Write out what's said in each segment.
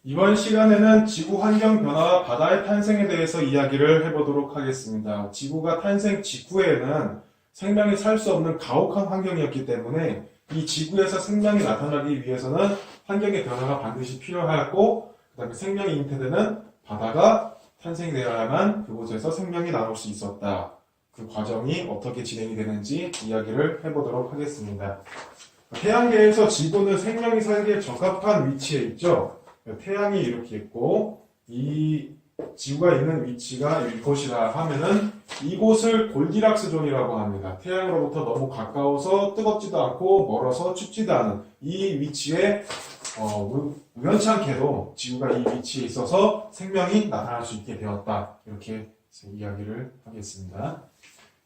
이번 시간에는 지구 환경 변화와 바다의 탄생에 대해서 이야기를 해보도록 하겠습니다. 지구가 탄생 직후에는 생명이 살 수 없는 가혹한 환경이었기 때문에 이 지구에서 생명이 나타나기 위해서는 환경의 변화가 반드시 필요하였고, 그 다음에 생명이 잉태되는 바다가 탄생되어야만 그곳에서 생명이 나올 수 있었다. 그 과정이 어떻게 진행이 되는지 이야기를 해보도록 하겠습니다. 태양계에서 지구는 생명이 살기에 적합한 위치에 있죠. 태양이 이렇게 있고 이 지구가 있는 위치가 이곳이라 하면은 이곳을 골디락스 존이라고 합니다. 태양으로부터 너무 가까워서 뜨겁지도 않고 멀어서 춥지도 않은 이 위치에 우연찮게도 지구가 이 위치에 있어서 생명이 나타날 수 있게 되었다. 이렇게 이야기를 하겠습니다.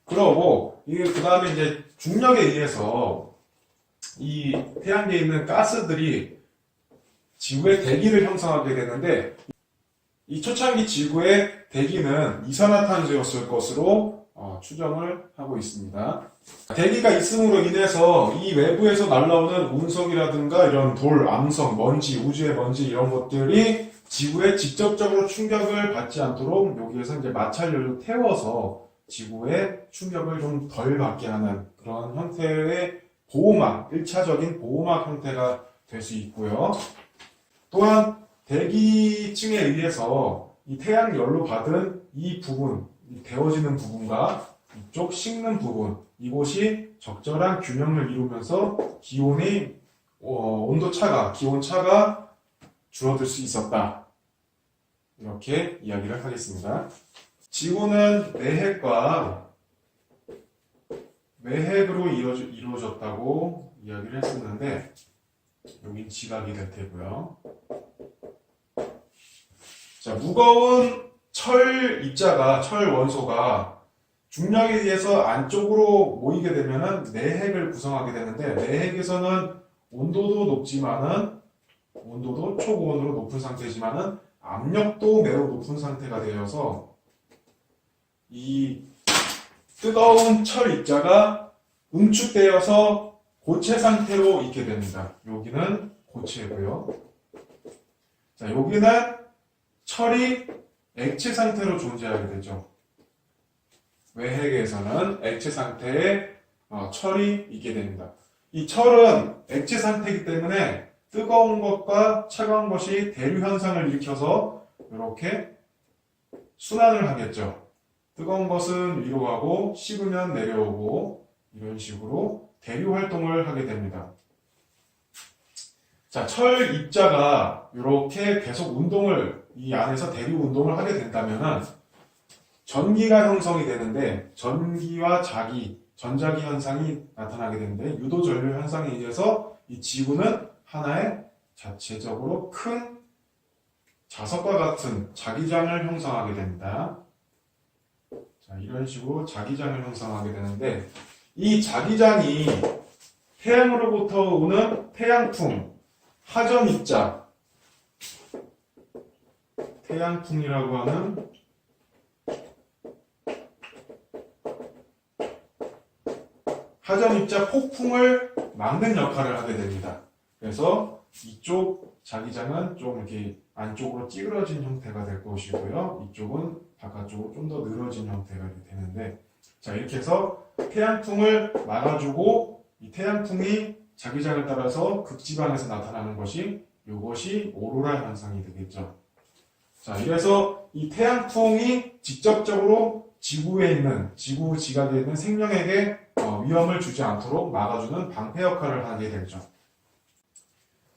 그러고 그 다음에 이제 중력에 의해서 이 태양계에 있는 가스들이 지구의 대기를 형성하게 되는데, 이 초창기 지구의 대기는 이산화탄소였을 것으로 추정을 하고 있습니다. 대기가 있음으로 인해서 이 외부에서 날라오는 운석이라든가 이런 돌, 암석, 먼지, 우주의 먼지 이런 것들이 지구에 직접적으로 충격을 받지 않도록 여기에서 이제 마찰열로 태워서 지구에 충격을 좀 덜 받게 하는 그런 형태의 보호막, 1차적인 보호막 형태가 될 수 있고요. 또한 대기층에 의해서 이 태양열로 받은 이 부분, 데워지는 부분과 이쪽 식는 부분, 이곳이 적절한 균형을 이루면서 기온이 온도차가, 기온차가 줄어들 수 있었다. 이렇게 이야기를 하겠습니다. 지구는 매핵으로 이루어졌다고 이야기를 했었는데, 여긴 지각이 될 테고요. 자, 무거운 철 입자가, 철 원소가 중력에 의해서 안쪽으로 모이게 되면은 내핵을 구성하게 되는데, 내핵에서는 온도도 초고온으로 높은 상태지만은 압력도 매우 높은 상태가 되어서 이 뜨거운 철 입자가 응축되어서 고체 상태로 있게 됩니다. 여기는 고체고요. 자, 여기는 철이 액체 상태로 존재하게 되죠. 외핵에서는 액체 상태에 철이 있게 됩니다. 이 철은 액체 상태이기 때문에 뜨거운 것과 차가운 것이 대류 현상을 일으켜서 이렇게 순환을 하겠죠. 뜨거운 것은 위로 가고 식으면 내려오고 이런 식으로 대류 활동을 하게 됩니다. 자, 철 입자가 이렇게 계속 이 안에서 대류 운동을 하게 된다면은 전기가 형성이 되는데, 전기와 전자기 현상이 나타나게 되는데, 유도전류 현상에 의해서 이 지구는 하나의 자체적으로 큰 자석과 같은 자기장을 형성하게 됩니다. 자, 이런 식으로 자기장을 형성하게 되는데, 이 자기장이 태양으로부터 오는 태양풍, 하전입자, 태양풍이라고 하는 하전입자 폭풍을 막는 역할을 하게 됩니다. 그래서 이쪽 자기장은 좀 이렇게 안쪽으로 찌그러진 형태가 될 것이고요. 이쪽은 바깥쪽으로 좀 더 늘어진 형태가 되는데, 자, 이렇게 해서 태양풍을 막아주고 이 태양풍이 자기장을 따라서 극지방에서 나타나는 이것이 오로라 현상이 되겠죠. 자, 이래서 이 태양풍이 직접적으로 지구 지각에 있는 생명에게 위험을 주지 않도록 막아주는 방패 역할을 하게 되죠.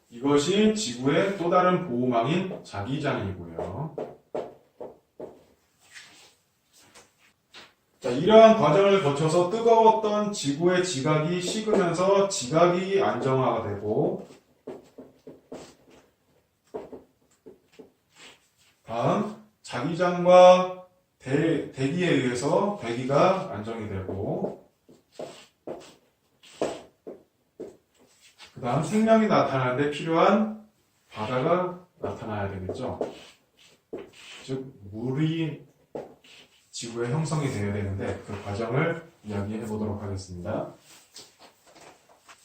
이것이 지구의 또 다른 보호망인 자기장이고요. 자, 이러한 과정을 거쳐서 뜨거웠던 지구의 지각이 식으면서 지각이 안정화가 되고, 다음 자기장과 대기에 의해서 대기가 안정이 되고, 그 다음 생명이 나타나는 데 필요한 바다가 나타나야 되겠죠. 즉 물이 지구에 형성이 되어야 되는데, 그 과정을 이야기해 보도록 하겠습니다.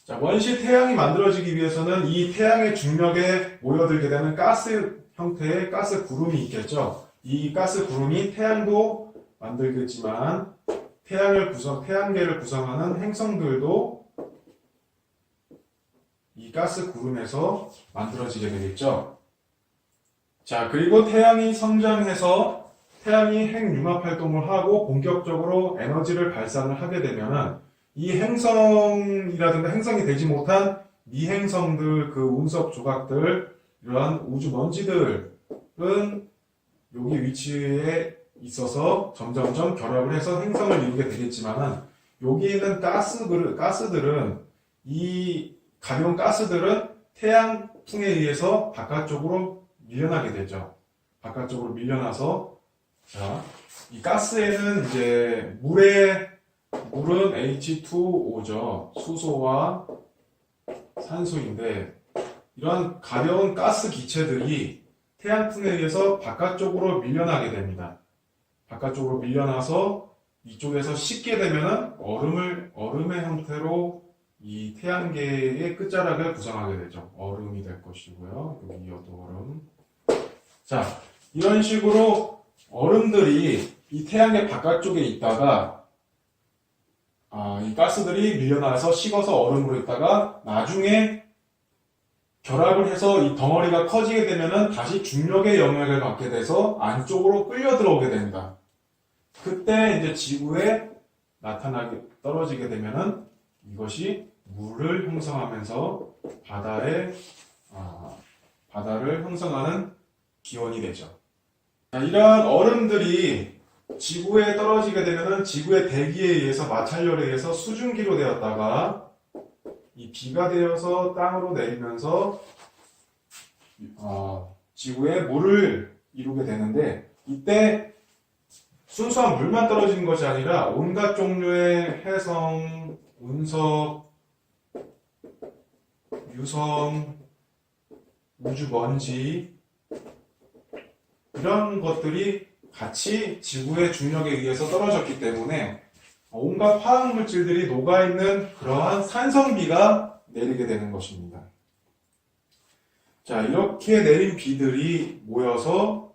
자, 원시 태양이 만들어지기 위해서는 이 태양의 중력에 모여들게 되는 가스 형태의 가스 구름이 있겠죠. 이 가스 구름이 태양도 만들겠지만 태양계를 구성하는 행성들도 이 가스 구름에서 만들어지게 되겠죠. 자, 그리고 태양이 성장해서 태양이 핵융합 활동을 하고 본격적으로 에너지를 발산을 하게 되면은 이 행성이라든가 행성이 되지 못한 미행성들, 그 운석 조각들, 이러한 우주 먼지들은 여기 위치에 있어서 점점점 결합을 해서 행성을 이루게 되겠지만은 여기 있는 가스들은 이 가벼운 가스들은 태양풍에 의해서 바깥쪽으로 밀려나게 되죠. 바깥쪽으로 밀려나서 자, 이 가스에는 이제 물은 H2O죠. 수소와 산소인데 이런 가벼운 가스 기체들이 태양풍에 의해서 바깥쪽으로 밀려나게 됩니다. 바깥쪽으로 밀려나서 이쪽에서 식게 되면은 얼음의 형태로 이 태양계의 끝자락을 구성하게 되죠. 얼음이 될 것이고요. 여기 이어도 얼음. 자, 이런 식으로 얼음들이 이 태양계 바깥쪽에 있다가 이 가스들이 밀려나서 식어서 얼음으로 있다가 나중에 결합을 해서 이 덩어리가 커지게 되면은 다시 중력의 영향을 받게 돼서 안쪽으로 끌려 들어오게 됩니다. 그때 이제 지구에 떨어지게 되면은 이것이 물을 형성하면서 바다를 형성하는 기원이 되죠. 이러한 얼음들이 지구에 떨어지게 되면은 지구의 대기에 의해서 마찰열에 의해서 수증기로 되었다가 이 비가 되어서 땅으로 내리면서 지구에 물을 이루게 되는데 이때 순수한 물만 떨어지는 것이 아니라 온갖 종류의 해성, 운석, 유성, 우주먼지 이런 것들이 같이 지구의 중력에 의해서 떨어졌기 때문에 온갖 화학물질들이 녹아있는 그러한 산성비가 내리게 되는 것입니다. 자, 이렇게 내린 비들이 모여서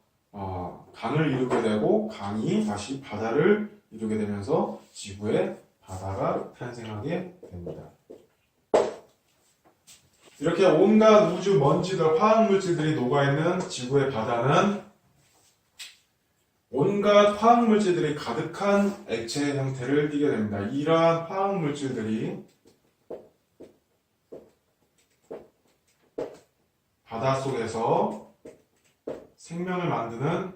강을 이루게 되고 강이 다시 바다를 이루게 되면서 지구에 바다가 탄생하게 됩니다. 이렇게 온갖 우주 먼지들, 화학물질들이 녹아있는 지구의 바다는 온갖 화학물질들이 가득한 액체 형태를 띠게 됩니다. 이러한 화학물질들이 바닷속에서 생명을 만드는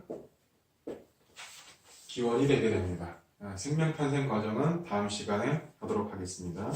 기원이 되게 됩니다. 생명 탄생 과정은 다음 시간에 하도록 하겠습니다.